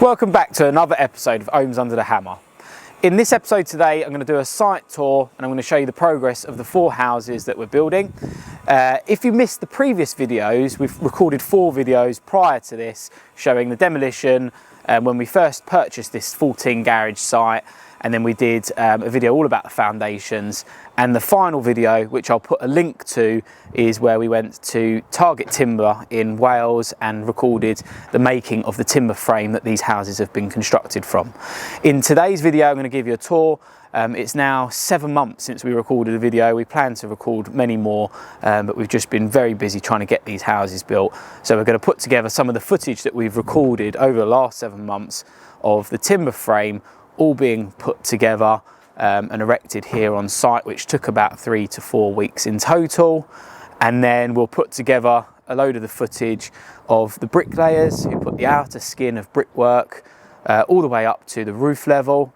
Welcome back to another episode of Ohms Under the Hammer. In this episode today, I'm going to do a site tour and I'm going to show you the progress of the 4 houses that we're building. If you missed the previous videos, we've recorded 4 videos prior to this showing the demolition when we first purchased this 14 garage site, and then we did a video all about the foundations, and the final video, which I'll put a link to, is where we went to Target Timber in Wales and recorded the making of the timber frame that these houses have been constructed from. In today's video I'm going to give you a tour. It's now 7 months since we recorded a video. We plan to record many more, but we've just been very busy trying to get these houses built. So we're going to put together some of the footage that we've recorded over the last 7 months of the timber frame all being put together and erected here on site, which took about 3 to 4 weeks in total. And then we'll put together a load of the footage of the bricklayers who put the outer skin of brickwork all the way up to the roof level,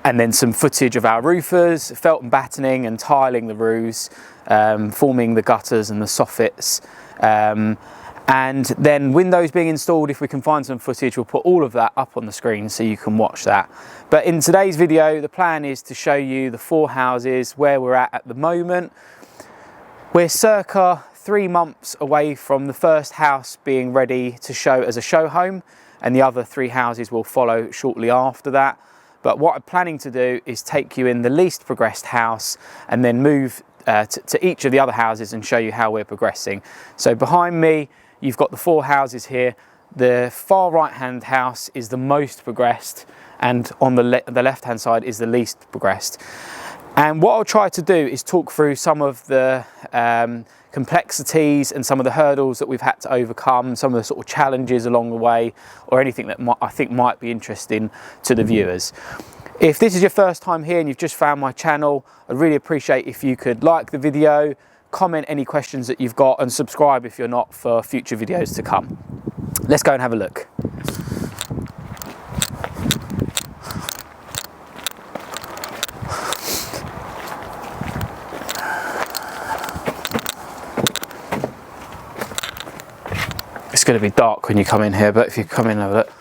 and then some footage of our roofers felt and battening and tiling the roofs, forming the gutters and the soffits, and then windows being installed. If we can find some footage, we'll put all of that up on the screen so you can watch that. But in today's video, the plan is to show you the 4 houses, where we're at the moment. We're circa 3 months away from the first house being ready to show as a show home, and the other 3 houses will follow shortly after that. But what I'm planning to do is take you in the least progressed house and then move to each of the other houses and show you how we're progressing. So behind me, you've got the 4 houses here. The far right hand house is the most progressed, and on the left hand side is the least progressed. And what I'll try to do is talk through some of the complexities and some of the hurdles that we've had to overcome, some of the sort of challenges along the way, or anything that I think might be interesting to the viewers. If this is your first time here and you've just found my channel, I'd really appreciate if you could like the video, comment any questions that you've got, and subscribe if you're not, for future videos to come. Let's go and have a look. It's going to be dark when you come in here, but if you come in and have a look.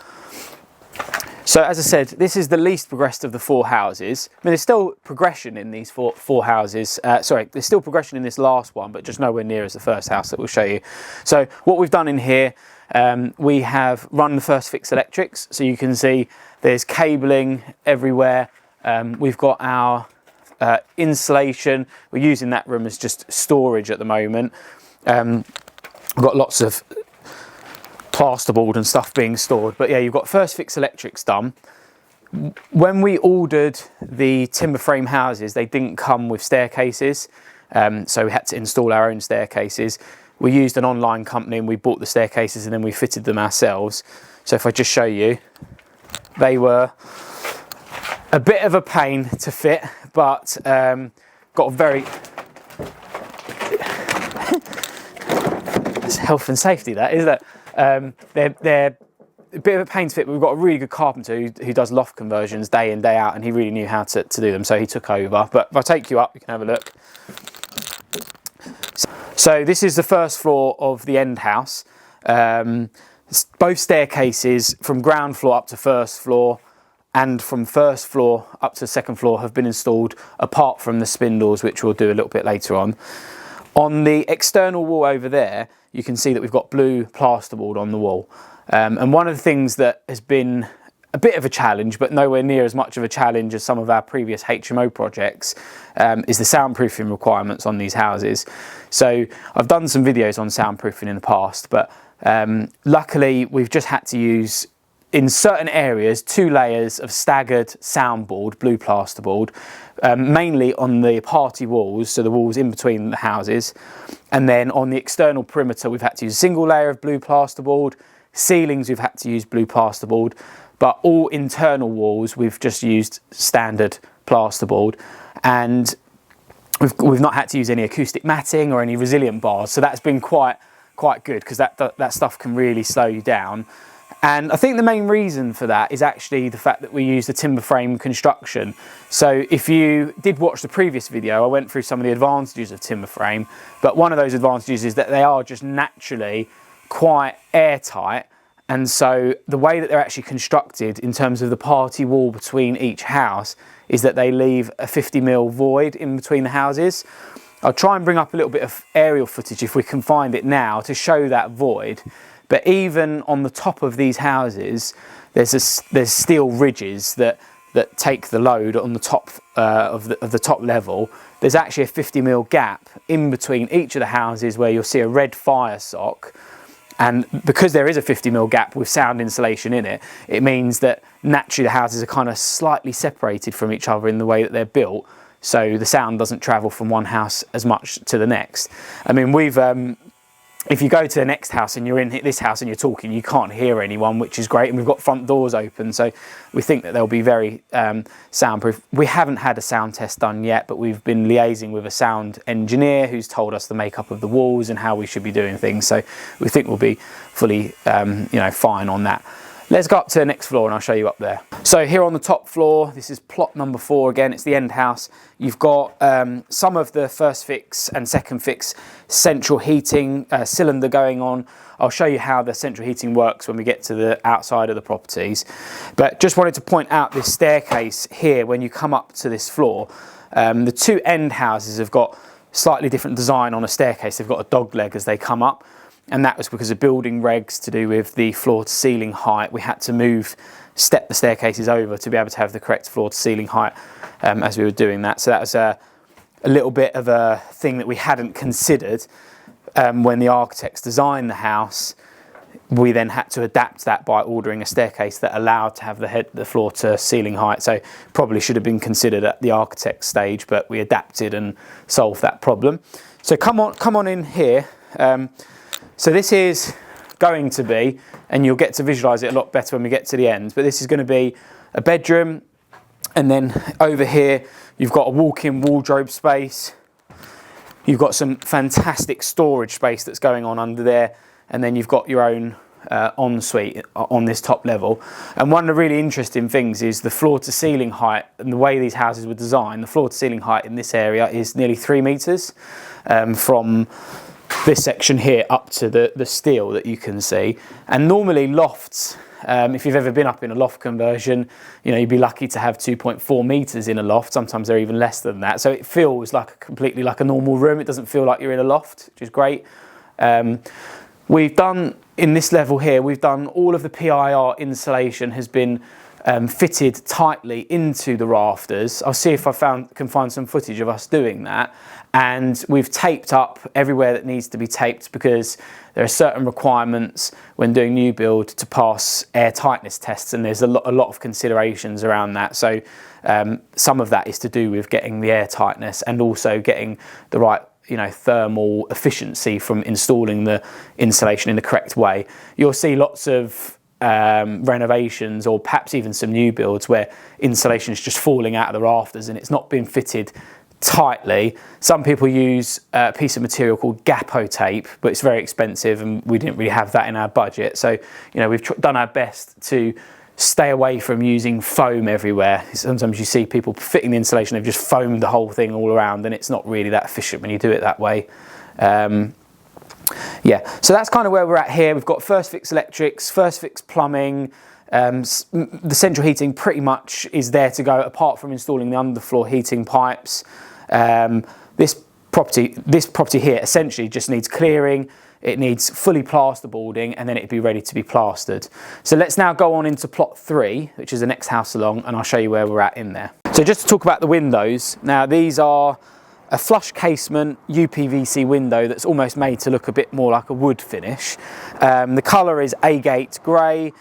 So as I said, this is the least progressed of the 4 houses. I mean, there's still progression in these four houses. There's still progression in this last one, but just nowhere near as the first house that we'll show you. So what we've done in here, we have run the first fix electrics. So you can see there's cabling everywhere. We've got our insulation. We're using that room as just storage at the moment. We've got lots of plasterboard and stuff being stored, but yeah, you've got first fix electrics done. When we ordered the timber frame houses, they didn't come with staircases, so we had to install our own staircases. We used an online company and we bought the staircases and then we fitted them ourselves. So if I just show you, they were a bit of a pain to fit, but got a very it's health and safety, that is that. They're a bit of a pain to fit, but we've got a really good carpenter who does loft conversions day in, day out, and he really knew how to do them, so he took over. But if I take you up, you can have a look. So this is the first floor of the end house. Both staircases from ground floor up to first floor and from first floor up to second floor have been installed, apart from the spindles, which we'll do a little bit later on. On the external wall over there, you can see that we've got blue plasterboard on the wall. And one of the things that has been a bit of a challenge, but nowhere near as much of a challenge as some of our previous HMO projects, is the soundproofing requirements on these houses. So I've done some videos on soundproofing in the past, but luckily we've just had to use, in certain areas, 2 layers of staggered soundboard, blue plasterboard, mainly on the party walls, so the walls in between the houses. And then on the external perimeter, we've had to use a single layer of blue plasterboard. Ceilings, we've had to use blue plasterboard. But all internal walls, we've just used standard plasterboard. And we've not had to use any acoustic matting or any resilient bars. So that's been quite good, because that stuff can really slow you down. And I think the main reason for that is actually the fact that we use the timber frame construction. So if you did watch the previous video, I went through some of the advantages of timber frame, but one of those advantages is that they are just naturally quite airtight And so the way that they're actually constructed in terms of the party wall between each house is that they leave a 50mm void in between the houses. I'll try and bring up a little bit of aerial footage if we can find it now to show that void. But even on the top of these houses, there's steel ridges that take the load on the top of the top level. There's actually a 50mm gap in between each of the houses where you'll see a red fire sock. And because there is a 50mm gap with sound insulation in it, it means that naturally the houses are kind of slightly separated from each other in the way that they're built, so the sound doesn't travel from one house as much to the next. I mean, we've if you go to the next house and you're in this house and you're talking, you can't hear anyone, which is great. And we've got front doors open, so we think that they'll be very soundproof. We haven't had a sound test done yet, but we've been liaising with a sound engineer who's told us the makeup of the walls and how we should be doing things. So we think we'll be fully, fine on that. Let's go up to the next floor and I'll show you up there. So here on the top floor, this is plot number 4 again, it's the end house. You've got some of the first fix and second fix central heating cylinder going on. I'll show you how the central heating works when we get to the outside of the properties. But just wanted to point out this staircase here when you come up to this floor. The 2 end houses have got slightly different design on a staircase. They've got a dog leg as they come up. And that was because of building regs to do with the floor to ceiling height. We had to step the staircases over to be able to have the correct floor to ceiling height as we were doing that. So that was a little bit of a thing that we hadn't considered when the architects designed the house. We then had to adapt that by ordering a staircase that allowed to have the floor to ceiling height. So probably should have been considered at the architect stage, but we adapted and solved that problem. So come on in here. So this is going to be, and you'll get to visualise it a lot better when we get to the end, but this is going to be a bedroom, and then over here you've got a walk-in wardrobe space. You've got some fantastic storage space that's going on under there, and then you've got your own ensuite on this top level. And one of the really interesting things is the floor to ceiling height, and the way these houses were designed, the floor to ceiling height in this area is nearly 3 metres from this section here up to the steel that you can see. And normally lofts, if you've ever been up in a loft conversion, you'd be lucky to have 2.4 meters in a loft. Sometimes they're even less than that. So it feels like completely like a normal room. It doesn't feel like you're in a loft, which is great. We've done, in this level here, we've done all of the PIR insulation has been fitted tightly into the rafters. I'll see if I can find some footage of us doing that. And we've taped up everywhere that needs to be taped because there are certain requirements when doing new build to pass air tightness tests, and there's a lot of considerations around that. So some of that is to do with getting the air tightness and also getting the right thermal efficiency from installing the insulation in the correct way. You'll see lots of renovations or perhaps even some new builds where insulation is just falling out of the rafters and it's not been fitted tightly. Some people use a piece of material called Gapo tape, but it's very expensive and we didn't really have that in our budget. So we've done our best to stay away from using foam everywhere. Sometimes you see people fitting the insulation, they've just foamed the whole thing all around, and it's not really that efficient when you do it that way. Yeah, so that's kind of where we're at here. We've got first fix electrics, first fix plumbing. The central heating pretty much is there to go, apart from installing the underfloor heating pipes. This property here essentially just needs clearing. It needs fully plasterboarding, and then it'd be ready to be plastered. So let's now go on into plot 3, which is the next house along, and I'll show you where we're at in there. So just to talk about the windows. Now these are a flush casement UPVC window that's almost made to look a bit more like a wood finish. The colour is agate grey,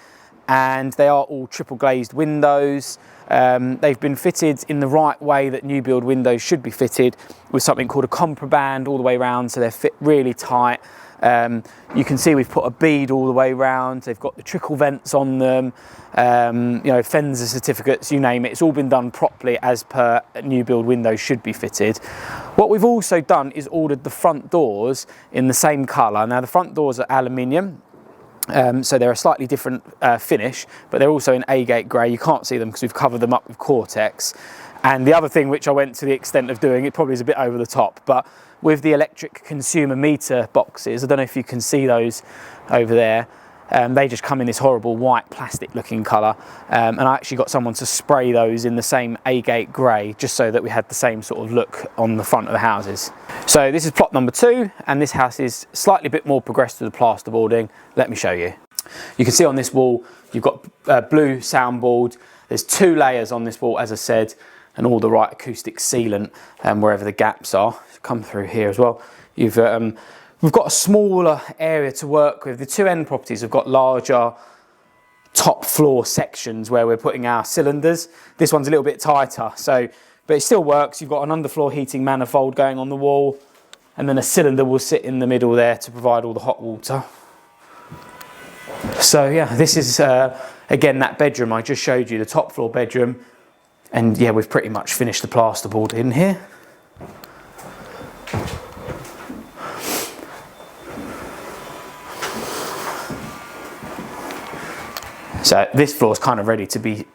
and they are all triple glazed windows. They've been fitted in the right way that new build windows should be fitted, with something called a compraband all the way around, so they're fit really tight. You can see we've put a bead all the way around. They've got the trickle vents on them, Fenser certificates, you name it. It's all been done properly as per new build windows should be fitted. What we've also done is ordered the front doors in the same colour. Now the front doors are aluminium. So they're a slightly different finish, but they're also in agate grey. You can't see them because we've covered them up with Cortex. And the other thing which I went to the extent of doing, it probably is a bit over the top, but with the electric consumer meter boxes, I don't know if you can see those over there, They just come in this horrible white plastic looking colour, and I actually got someone to spray those in the same agate grey just so that we had the same sort of look on the front of the houses. So this is plot number 2, and this house is slightly bit more progressed with the plasterboarding. Let me show you. You can see on this wall you've got blue soundboard. There's 2 layers on this wall, as I said, and all the right acoustic sealant wherever the gaps are. Come through here as well. We've got a smaller area to work with. The 2 end properties have got larger top floor sections where we're putting our cylinders. This one's a little bit tighter, but it still works. You've got an underfloor heating manifold going on the wall, and then a cylinder will sit in the middle there to provide all the hot water. So yeah, this is again that bedroom I just showed you, the top floor bedroom, and yeah, we've pretty much finished the plasterboard in here. So this floor is kind of ready to be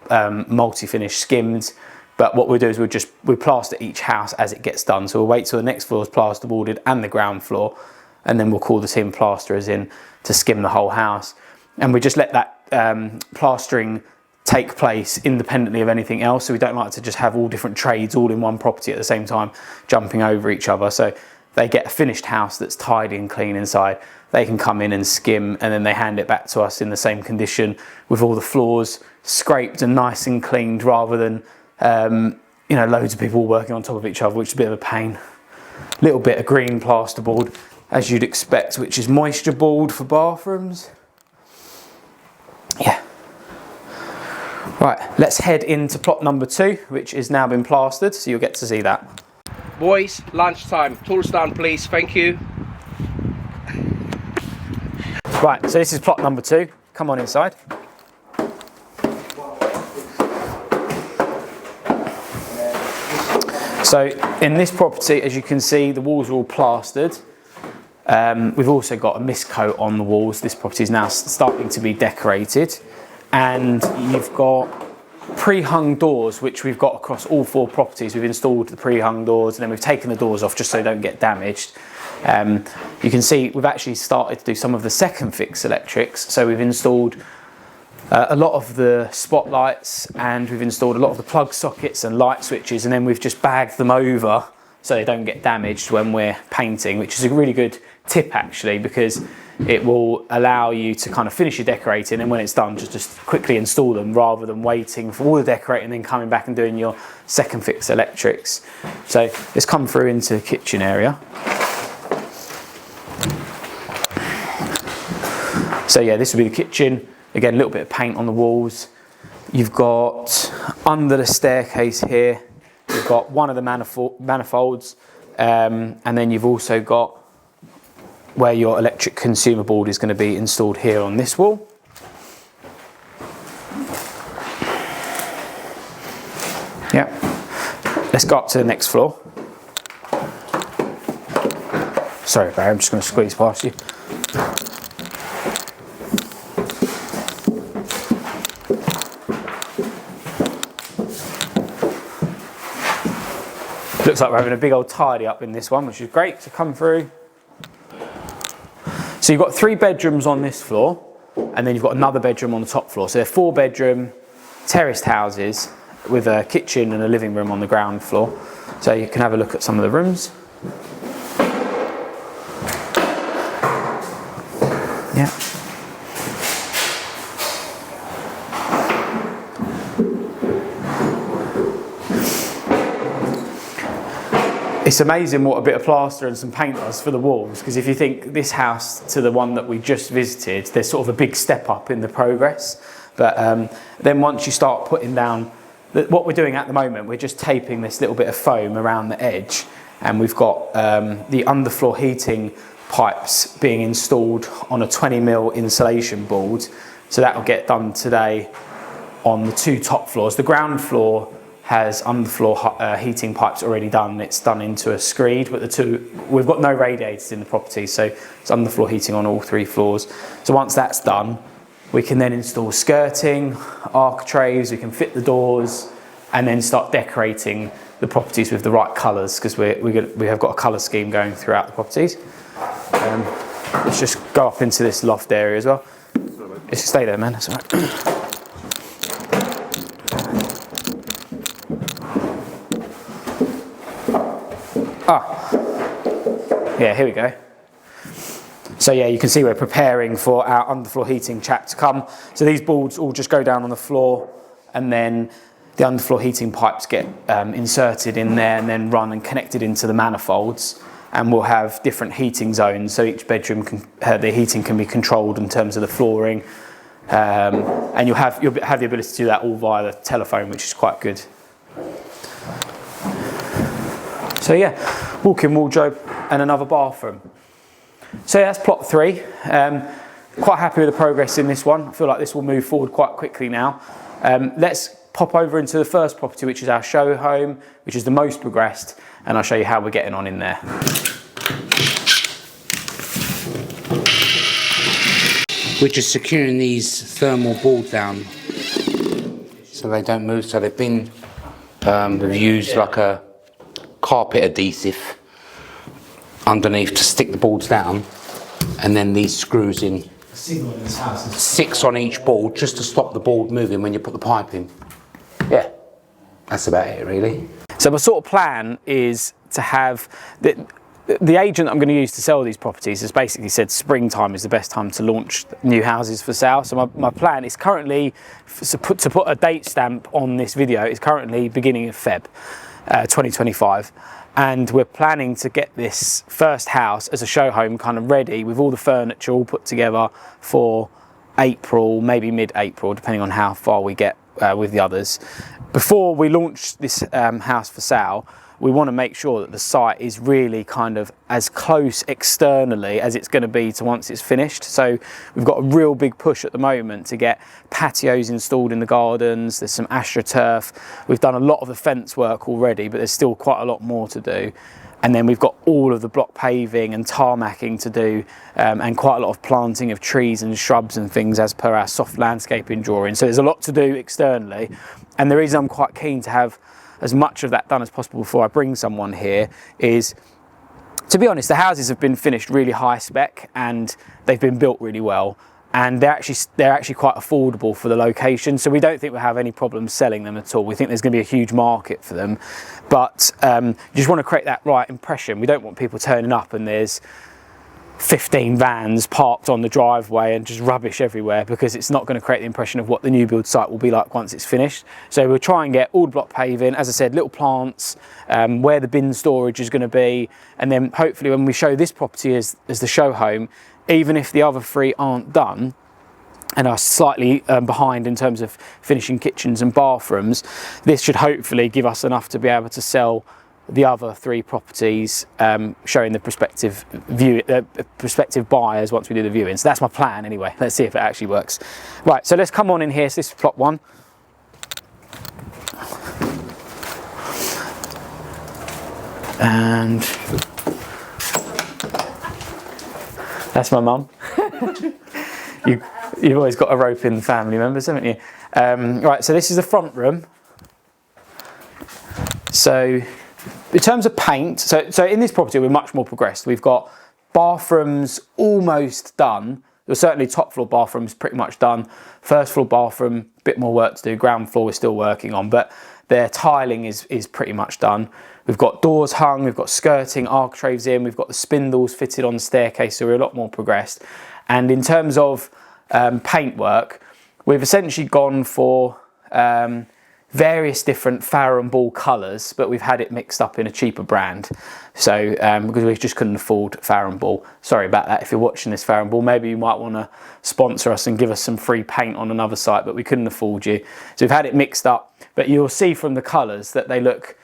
multi-finish skimmed, but what we'll do is we'll plaster each house as it gets done. So we'll wait till the next floor is plasterboarded and the ground floor, and then we'll call the team plasterers in to skim the whole house. And we just let that plastering take place independently of anything else. So we don't like to just have all different trades all in one property at the same time, jumping over each other. So they get a finished house that's tidy and clean inside. They can come in and skim, and then they hand it back to us in the same condition with all the floors scraped and nice and cleaned, rather than you know, loads of people working on top of each other, which is a bit of a pain. Little bit of green plasterboard, as you'd expect, which is moisture board for bathrooms. Yeah. Right, let's head into plot number 2, which has now been plastered, so you'll get to see that. Boys, lunchtime. Tools down, please. Thank you. Right, so this is plot number 2. Come on inside. So in this property, as you can see, the walls are all plastered. We've also got a mist coat on the walls. This property is now starting to be decorated, and you've got pre-hung doors, which we've got across all 4 properties. We've installed the pre-hung doors, and then we've taken the doors off just so they don't get damaged. You can see we've actually started to do some of the second fix electrics. So we've installed a lot of the spotlights, and we've installed a lot of the plug sockets and light switches, and then we've just bagged them over so they don't get damaged when we're painting, which is a really good tip actually, because it will allow you to kind of finish your decorating, and when it's done just quickly install them rather than waiting for all the decorating and then coming back and doing your second fix electrics. So let's come through into the kitchen area. So yeah, this will be the kitchen. Again, a little bit of paint on the walls. You've got under the staircase here, you've got one of the manifolds, and then you've also got where your electric consumer board is going to be installed here on this wall. Yeah. Let's go up to the next floor. Sorry, Barry, I'm just going to squeeze past you. Looks like we're having a big old tidy up in this one, which is great to come through. So you've got 3 bedrooms on this floor, and then you've got another bedroom on the top floor. So they're 4-bedroom terraced houses with a kitchen and a living room on the ground floor. So you can have a look at some of the rooms. Yeah. It's amazing what a bit of plaster and some paint does for the walls, because if you think this house to the one that we just visited, there's sort of a big step up in the progress. But then once you start putting down, what we're doing at the moment, we're just taping this little bit of foam around the edge, and we've got the underfloor heating pipes being installed on a 20mm insulation board. So that will get done today on the 2 top floors. The ground floor has underfloor heating pipes already done. It's done into a screed, but we've got no radiators in the property, so it's underfloor heating on all 3 floors. So once that's done, we can then install skirting, architraves, we can fit the doors, and then start decorating the properties with the right colours, because we have got a colour scheme going throughout the properties. Let's just go up into this loft area as well. Just stay there, man. That's all right. Yeah, here we go. So yeah, you can see we're preparing for our underfloor heating chap to come. So these boards all just go down on the floor, and then the underfloor heating pipes get inserted in there and then run and connected into the manifolds. And we'll have different heating zones, so each bedroom the heating can be controlled in terms of the flooring, and you'll have the ability to do that all via the telephone, which is quite good. So yeah, walk-in wardrobe and another bathroom. So that's plot 3. Quite happy with the progress in this one. I feel like this will move forward quite quickly now. Let's pop over into the first property, which is our show home, which is the most progressed, and I'll show you how we're getting on in there. We're just securing these thermal boards down so they don't move. So they've been, we've used like a carpet adhesive underneath to stick the boards down, and then these screws in, 6 on each board, just to stop the board moving when you put the pipe in. Yeah, that's about it really. So my sort of plan is to have the agent I'm going to use to sell these properties has basically said springtime is the best time to launch new houses for sale. So my plan is currently, to put a date stamp on this video, is currently beginning of Feb 2025. And we're planning to get this first house as a show home kind of ready with all the furniture all put together for April, maybe mid-April, depending on how far we get with the others. Before we launch this house for sale, we want to make sure that the site is really kind of as close externally as it's going to be to once it's finished. So we've got a real big push at the moment to get patios installed in the gardens. There's some astroturf. We've done a lot of the fence work already, but there's still quite a lot more to do. And then we've got all of the block paving and tarmacking to do, and quite a lot of planting of trees and shrubs and things as per our soft landscaping drawing. So there's a lot to do externally. And the reason I'm quite keen to have as much of that done as possible before I bring someone here is, to be honest, the houses have been finished really high spec and they've been built really well, and they're actually quite affordable for the location. So we don't think we'll have any problems selling them at all. We think there's going to be a huge market for them, but you just want to create that right impression. We don't want people turning up and there's 15 vans parked on the driveway and just rubbish everywhere, because it's not going to create the impression of what the new build site will be like once it's finished. So we'll try and get all block paving, as I said, little plants, where the bin storage is going to be, and then hopefully when we show this property as the show home, even if the other 3 aren't done and are slightly behind in terms of finishing kitchens and bathrooms, this should hopefully give us enough to be able to sell the other 3 properties, showing the prospective buyers once we do the viewing. So that's my plan anyway. Let's see if it actually works. Right, so let's come on in here. So this is plot 1. And that's my mum. You've always got a rope in the family members, haven't you? Right, so this is the front room. So in terms of paint, so in this property we're much more progressed. We've got bathrooms almost done. There's certainly top floor bathrooms pretty much done. First floor bathroom, a bit more work to do. Ground floor we're still working on, but their tiling is pretty much done. We've got doors hung, we've got skirting, architraves in, we've got the spindles fitted on the staircase, so we're a lot more progressed. And in terms of paint work, we've essentially gone for various different Farrow & Ball colours, but we've had it mixed up in a cheaper brand. So because we just couldn't afford Farrow & Ball. Sorry about that. If you're watching this, Farrow & Ball, maybe you might want to sponsor us and give us some free paint on another site, but we couldn't afford you. So we've had it mixed up, but you'll see from the colours that they look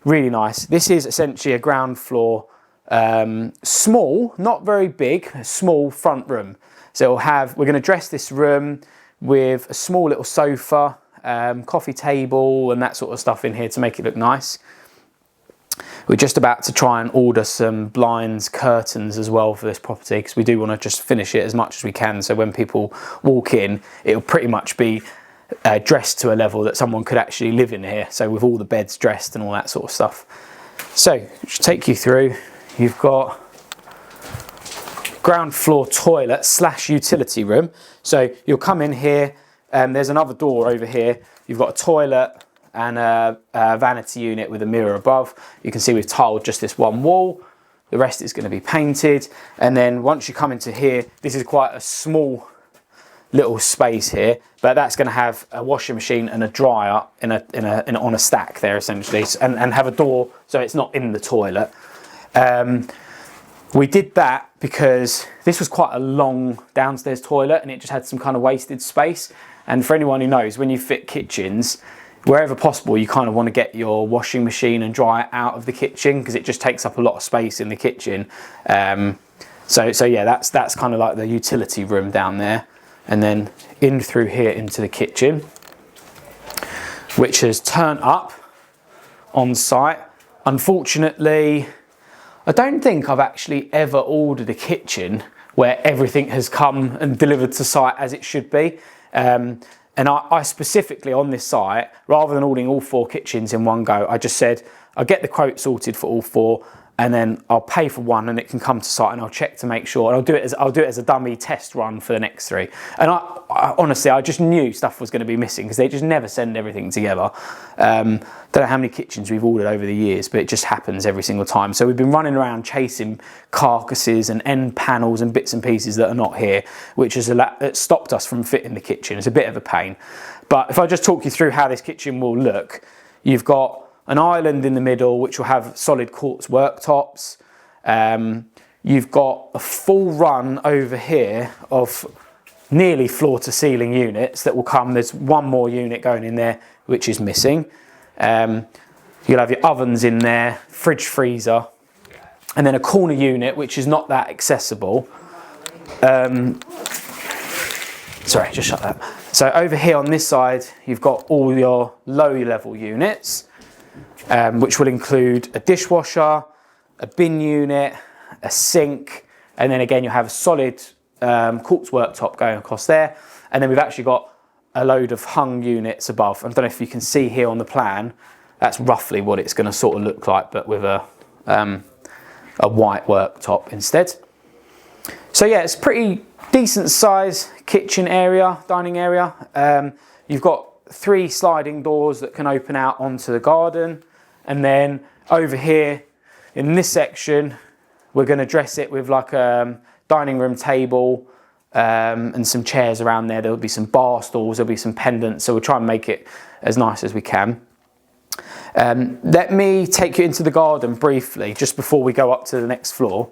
really nice. This is essentially a ground floor, small, not very big, a small front room. So we're going to dress this room with a small little sofa, coffee table and that sort of stuff in here to make it look nice. We're just about to try and order some blinds, curtains as well for this property, because we do want to just finish it as much as we can, so when people walk in it'll pretty much be dressed to a level that someone could actually live in here, so with all the beds dressed and all that sort of stuff. So just take you through. You've got ground floor toilet / utility room. So you'll come in here, there's another door over here. You've got a toilet and a vanity unit with a mirror above. You can see we've tiled just this one wall. The rest is going to be painted. And then once you come into here, this is quite a small little space here, but that's going to have a washing machine and a dryer on a stack there essentially, and have a door so it's not in the toilet. We did that because this was quite a long downstairs toilet and it just had some kind of wasted space. And for anyone who knows, when you fit kitchens, wherever possible, you kind of want to get your washing machine and dryer out of the kitchen because it just takes up a lot of space in the kitchen. So yeah, that's kind of like the utility room down there. And then in through here into the kitchen, which has turned up on site. Unfortunately, I don't think I've actually ever ordered a kitchen where everything has come and delivered to site as it should be. And I specifically on this site, rather than ordering all 4 kitchens in one go, I just said, I'll get the quote sorted for all 4 and then I'll pay for one and it can come to site and I'll check to make sure, and I'll do it as a dummy test run for the next 3. And I honestly, I just knew stuff was going to be missing because they just never send everything together. Don't know how many kitchens we've ordered over the years, but it just happens every single time. So we've been running around chasing carcasses and end panels and bits and pieces that are not here, which has stopped us from fitting the kitchen. It's a bit of a pain. But if I just talk you through how this kitchen will look, you've got an island in the middle which will have solid quartz worktops. You've got a full run over here of nearly floor to ceiling units that will come. There's one more unit going in there which is missing. You'll have your ovens in there, fridge, freezer, and then a corner unit which is not that accessible. Sorry, just shut that. So over here on this side, you've got all your low level units, which will include a dishwasher, a bin unit, a sink, and then again you'll have a solid quartz worktop going across there. And then we've actually got a load of hung units above. I don't know if you can see here on the plan, that's roughly what it's going to sort of look like, but with a white worktop instead. So yeah, it's pretty decent size kitchen area, dining area. You've got 3 sliding doors that can open out onto the garden. And then over here in this section, we're going to dress it with like a dining room table and some chairs around there. There'll be some bar stools, there'll be some pendants. So we'll try and make it as nice as we can. Let me take you into the garden briefly, just before we go up to the next floor.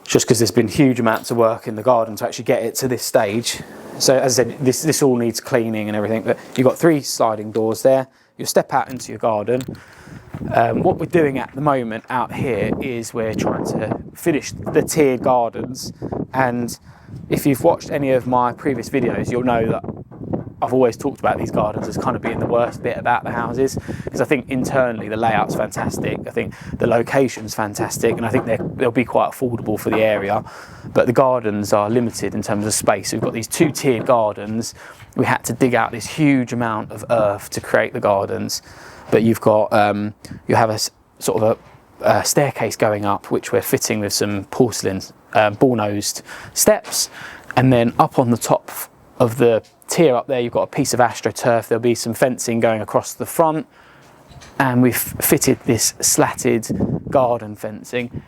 Just because there's been huge amounts of work in the garden to actually get it to this stage. So as I said, this all needs cleaning and everything, but you've got 3 sliding doors there. You'll step out into your garden. What we're doing at the moment out here is we're trying to finish the tiered gardens. And if you've watched any of my previous videos, you'll know that I've always talked about these gardens as kind of being the worst bit about the houses, because I think internally the layout's fantastic, I think the location's fantastic, and I think they'll be quite affordable for the area, but the gardens are limited in terms of space. We've got these 2 tiered gardens. We had to dig out this huge amount of earth to create the gardens, but you've got you have a sort of a staircase going up, which we're fitting with some porcelain bull-nosed steps, and then up on the top of the tier up there you've got a piece of astroturf. There'll be some fencing going across the front, and we've fitted this slatted garden fencing.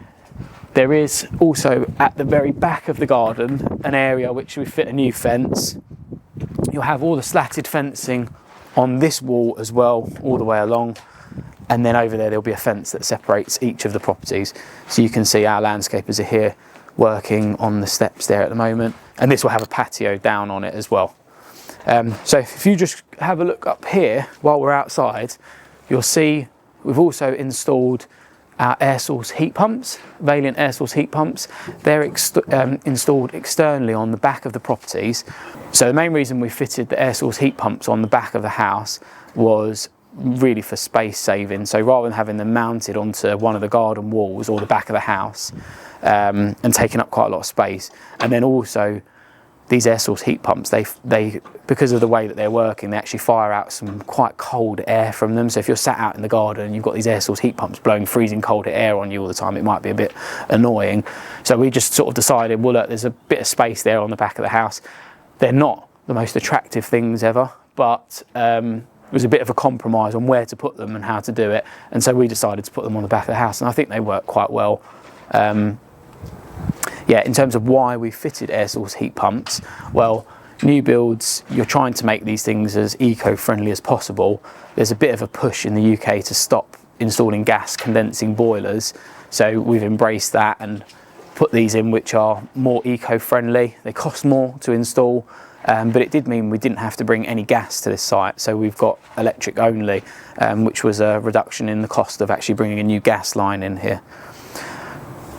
There is also at the very back of the garden an area which we fit a new fence. You'll have all the slatted fencing on this wall as well, all the way along, and then over there'll be a fence that separates each of the properties. So you can see our landscapers are here working on the steps there at the moment, and this will have a patio down on it as well. So if you just have a look up here while we're outside, you'll see we've also installed our air source heat pumps, Valiant air source heat pumps. They're installed externally on the back of the properties. So the main reason we fitted the air source heat pumps on the back of the house was really for space saving. So rather than having them mounted onto one of the garden walls or the back of the house and taking up quite a lot of space, and then also these air source heat pumps, they because of the way that they're working, they actually fire out some quite cold air from them. So if you're sat out in the garden and you've got these air source heat pumps blowing freezing cold air on you all the time, it might be a bit annoying. So we just sort of decided, well, look, there's a bit of space there on the back of the house. They're not the most attractive things ever, but it was a bit of a compromise on where to put them and how to do it. And so we decided to put them on the back of the house, and I think they work quite well. Yeah, in terms of why we fitted air source heat pumps, well, new builds, you're trying to make these things as eco-friendly as possible. There's a bit of a push in the UK to stop installing gas condensing boilers, so we've embraced that and put these in which are more eco-friendly. They cost more to install, but it did mean we didn't have to bring any gas to this site, so we've got electric only, which was a reduction in the cost of actually bringing a new gas line in here.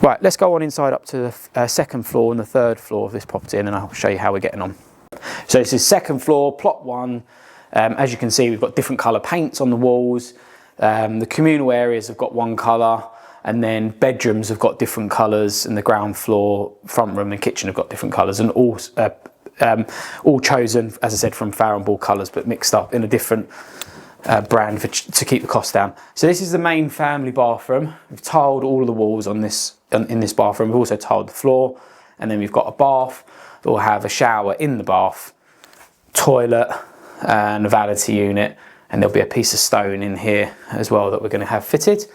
Right, let's go on inside up to the second floor and the third floor of this property, and then I'll show you how we're getting on. So this is second floor, plot 1. As you can see, we've got different colour paints on the walls. The communal areas have got one colour, and then bedrooms have got different colours, and the ground floor, front room and kitchen have got different colours, and all chosen, as I said, from Farrow & Ball colours, but mixed up in a different brand to keep the cost down. So this is the main family bathroom. We've tiled all of the walls on this in this bathroom. We've also tiled the floor, and then we've got a bath that will have a shower in the bath, toilet and a vanity unit, and there'll be a piece of stone in here as well that we're going to have fitted.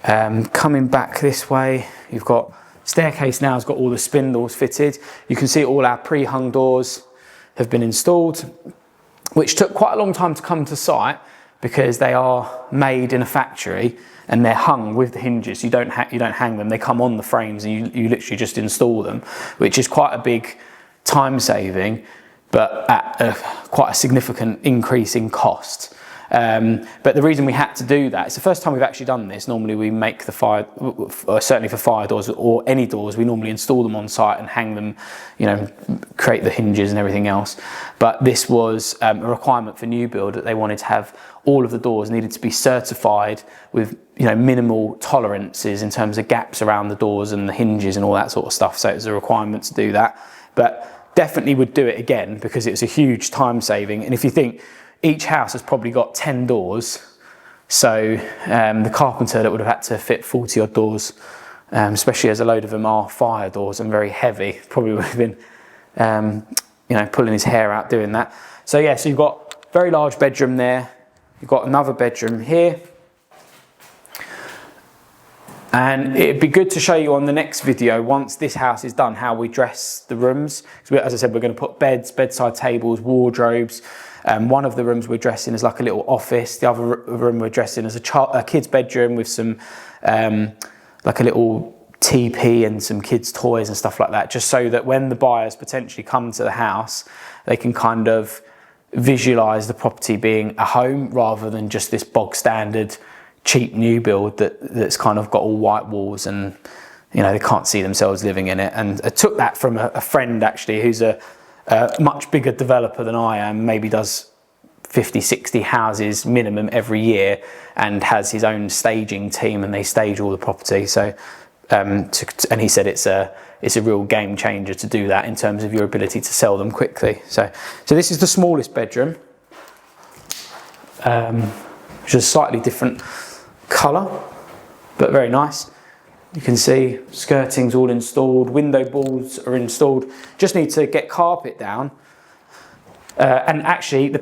Coming back this way, you've got staircase now has got all the spindles fitted. You can see all our pre-hung doors have been installed, which took quite a long time to come to site because they are made in a factory and they're hung with the hinges. You don't hang them, they come on the frames and you literally just install them, which is quite a big time saving, but at quite a significant increase in cost. But the reason we had to do that, it's the first time we've actually done this. Normally we make the fire, certainly for fire doors or any doors, we normally install them on site and hang them, you know, create the hinges and everything else. But this was a requirement for new build, that they wanted to have all of the doors needed to be certified with, you know, minimal tolerances in terms of gaps around the doors and the hinges and all that sort of stuff. So it was a requirement to do that. But definitely would do it again because it was a huge time saving. And if you think, each house has probably got 10 doors, so the carpenter that would have had to fit 40 odd doors, especially as a load of them are fire doors and very heavy, probably would have been you know, pulling his hair out doing that. So yeah, so you've got a very large bedroom there, you've got another bedroom here, and it'd be good to show you on the next video, once this house is done, how we dress the rooms. So as I said, we're going to put beds, bedside tables, wardrobes. One of the rooms we're dressing as like a little office. The other room we're dressing as a kid's bedroom with some like a little TP and some kids' toys and stuff like that, just so that when the buyers potentially come to the house, they can kind of visualise the property being a home rather than just this bog standard cheap new build that's kind of got all white walls and, you know, they can't see themselves living in it. And I took that from a friend actually who's a much bigger developer than I am, maybe does 50, 60 houses minimum every year and has his own staging team and they stage all the property. So, and he said it's a real game changer to do that in terms of your ability to sell them quickly. So this is the smallest bedroom, which is a slightly different colour, but very nice. You can see skirting's all installed, window balls are installed, just need to get carpet down. And actually the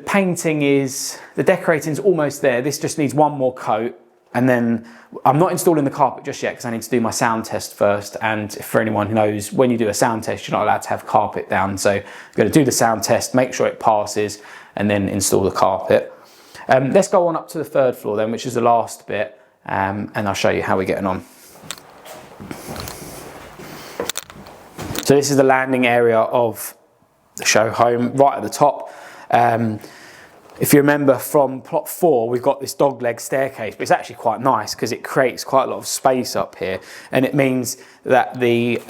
decorating's almost there. This just needs one more coat, and then I'm not installing the carpet just yet because I need to do my sound test first. And for anyone who knows, when you do a sound test, you're not allowed to have carpet down. So I'm going to do the sound test, make sure it passes, and then install the carpet. Let's go on up to the third floor then, which is the last bit, and I'll show you how we're getting on. So this is the landing area of the show home, right at the top. If you remember from plot 4, we've got this dogleg staircase, but it's actually quite nice because it creates quite a lot of space up here, and it means that the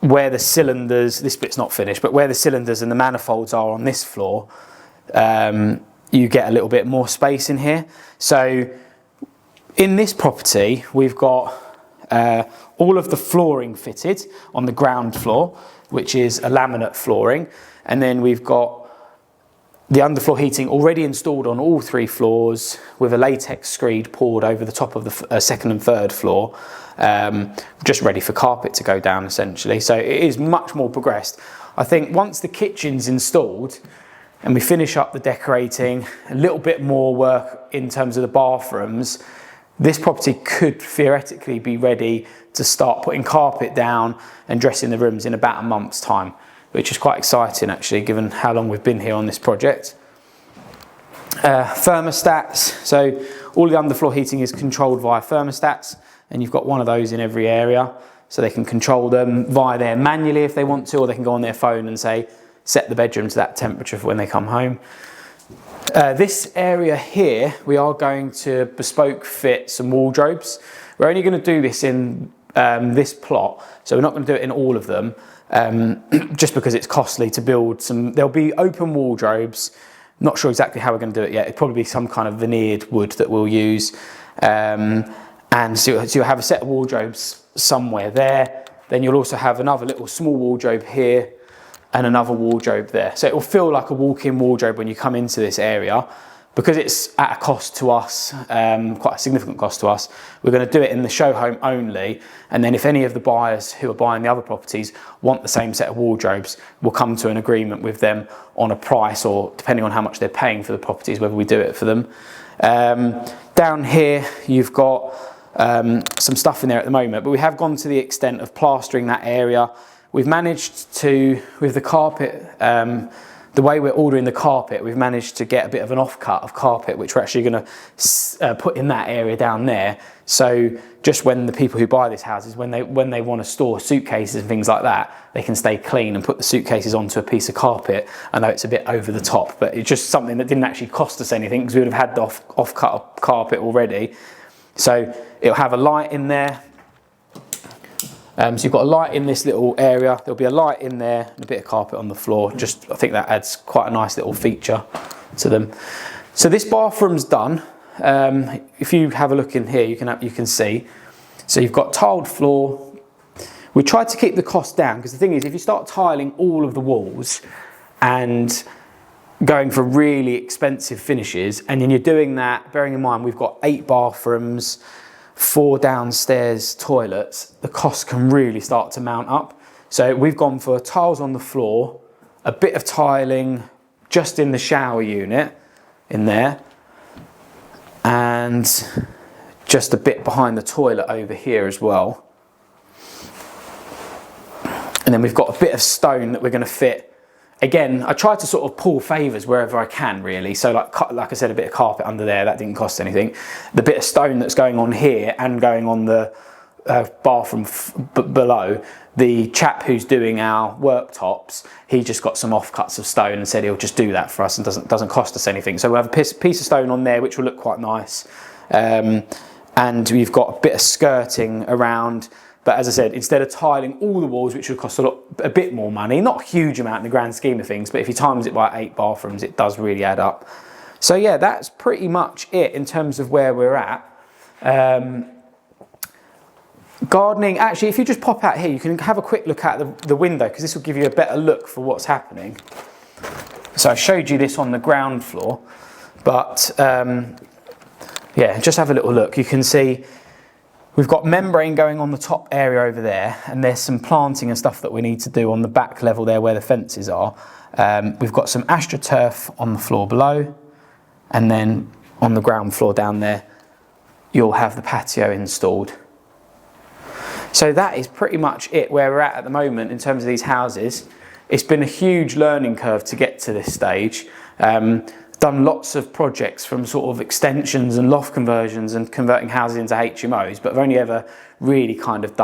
where the cylinders, this bit's not finished, but where the cylinders and the manifolds are on this floor, you get a little bit more space in here. So in this property, we've got all of the flooring fitted on the ground floor, which is a laminate flooring, and then we've got the underfloor heating already installed on all 3 floors with a latex screed poured over the top of the second and third floor, just ready for carpet to go down essentially. So it is much more progressed. I think once the kitchen's installed and we finish up the decorating, a little bit more work in terms of the bathrooms, this property could theoretically be ready to start putting carpet down and dressing the rooms in about a month's time, which is quite exciting actually, given how long we've been here on this project. Thermostats, so all the underfloor heating is controlled via thermostats, and you've got one of those in every area, so they can control them via there manually if they want to, or they can go on their phone and say, set the bedroom to that temperature for when they come home. This area here, we are going to bespoke fit some wardrobes. We're only going to do this in this plot, so we're not going to do it in all of them, just because it's costly to build some. There'll be open wardrobes, not sure exactly how we're going to do it yet. It'll probably be some kind of veneered wood that we'll use, and so you'll have a set of wardrobes somewhere there. Then you'll also have another little small wardrobe here and another wardrobe there. So it will feel like a walk-in wardrobe when you come into this area. Because it's at a cost to us, quite a significant cost to us, we're going to do it in the show home only, and then if any of the buyers who are buying the other properties want the same set of wardrobes, we'll come to an agreement with them on a price, or depending on how much they're paying for the properties, whether we do it for them. Down here you've got some stuff in there at the moment, but we have gone to the extent of plastering that area. We've managed to, with the carpet, the way we're ordering the carpet, we've managed to get a bit of an offcut of carpet, which we're actually going to put in that area down there. So just when the people who buy these houses, when they want to store suitcases and things like that, they can stay clean and put the suitcases onto a piece of carpet. I know it's a bit over the top, but it's just something that didn't actually cost us anything, because we would have had the offcut of carpet already. So it'll have a light in there. So you've got a light in this little area, there'll be a light in there and a bit of carpet on the floor. Just, I think that adds quite a nice little feature to them. So this bathroom's done. If you have a look in here, you can see. So you've got tiled floor. We tried to keep the cost down, because the thing is, if you start tiling all of the walls and going for really expensive finishes, and then you're doing that, bearing in mind we've got 8 bathrooms, 4 downstairs toilets, the cost can really start to mount up. So we've gone for tiles on the floor, a bit of tiling just in the shower unit in there, and just a bit behind the toilet over here as well. And then we've got a bit of stone that we're going to fit. Again, I try to sort of pull favours wherever I can, really. So like I said, a bit of carpet under there, that didn't cost anything. The bit of stone that's going on here and going on the bathroom below, the chap who's doing our worktops, he just got some offcuts of stone and said he'll just do that for us, and doesn't cost us anything. So we'll have a piece of stone on there, which will look quite nice. And we've got a bit of skirting around. But as I said, instead of tiling all the walls, which would cost a bit more money, not a huge amount in the grand scheme of things, but if you times it by 8 bathrooms, it does really add up. So yeah, that's pretty much it in terms of where we're at. Gardening, actually, if you just pop out here, you can have a quick look at the window, because this will give you a better look for what's happening. So I showed you this on the ground floor, but yeah, just have a little look. You can see we've got membrane going on the top area over there, and there's some planting and stuff that we need to do on the back level there where the fences are. We've got some astroturf on the floor below, and then on the ground floor down there, you'll have the patio installed. So that is pretty much it where we're at the moment in terms of these houses. It's been a huge learning curve to get to this stage. Done lots of projects, from sort of extensions and loft conversions and converting houses into HMOs, but I've only ever really kind of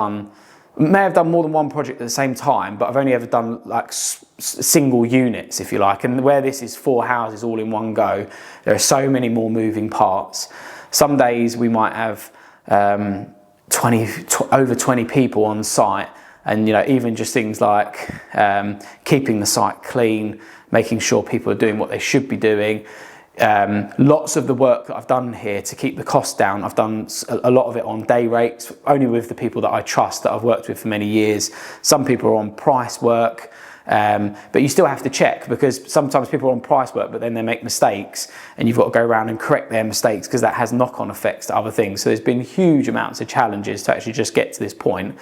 may have done more than one project at the same time, but I've only ever done like single units, if you like. And where this is 4 houses all in one go, there are so many more moving parts. Some days we might have over 20 people on site, and even just things like keeping the site clean, making sure people are doing what they should be doing. Lots of the work that I've done here to keep the cost down, I've done a lot of it on day rates, only with the people that I trust, that I've worked with for many years. Some people are on price work, but you still have to check, because sometimes people are on price work but then they make mistakes and you've got to go around and correct their mistakes, because that has knock-on effects to other things. So there's been huge amounts of challenges to actually just get to this point.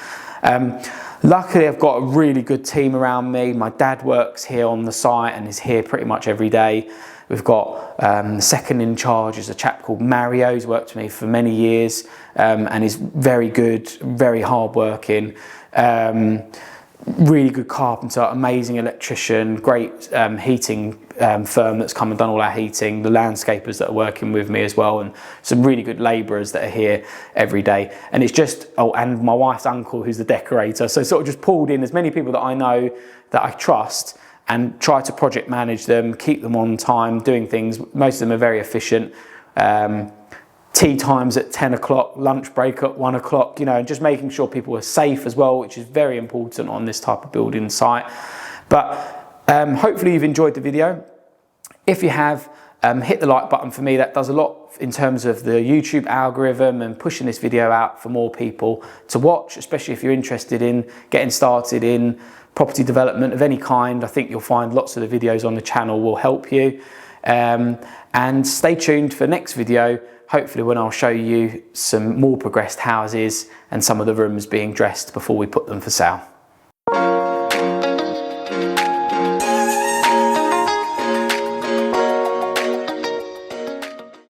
Luckily, I've got a really good team around me. My dad works here on the site and is here pretty much every day. We've got the second in charge is a chap called Mario. He's worked with me for many years and is very good, very hardworking, really good carpenter, amazing electrician, great heating firm that's come and done all our heating, the landscapers that are working with me as well, and some really good labourers that are here every day. And it's just, oh, and my wife's uncle who's the decorator. So sort of just pulled in as many people that I know that I trust and try to project manage them, keep them on time, doing things. Most of them are very efficient. Tea times at 10 o'clock, lunch break at 1 o'clock, you know, and just making sure people are safe as well, which is very important on this type of building site. But hopefully you've enjoyed the video. If you have, hit the like button for me. That does a lot in terms of the YouTube algorithm and pushing this video out for more people to watch, especially if you're interested in getting started in property development of any kind. I think you'll find lots of the videos on the channel will help you. And stay tuned for next video, hopefully when I'll show you some more progressed houses and some of the rooms being dressed before we put them for sale.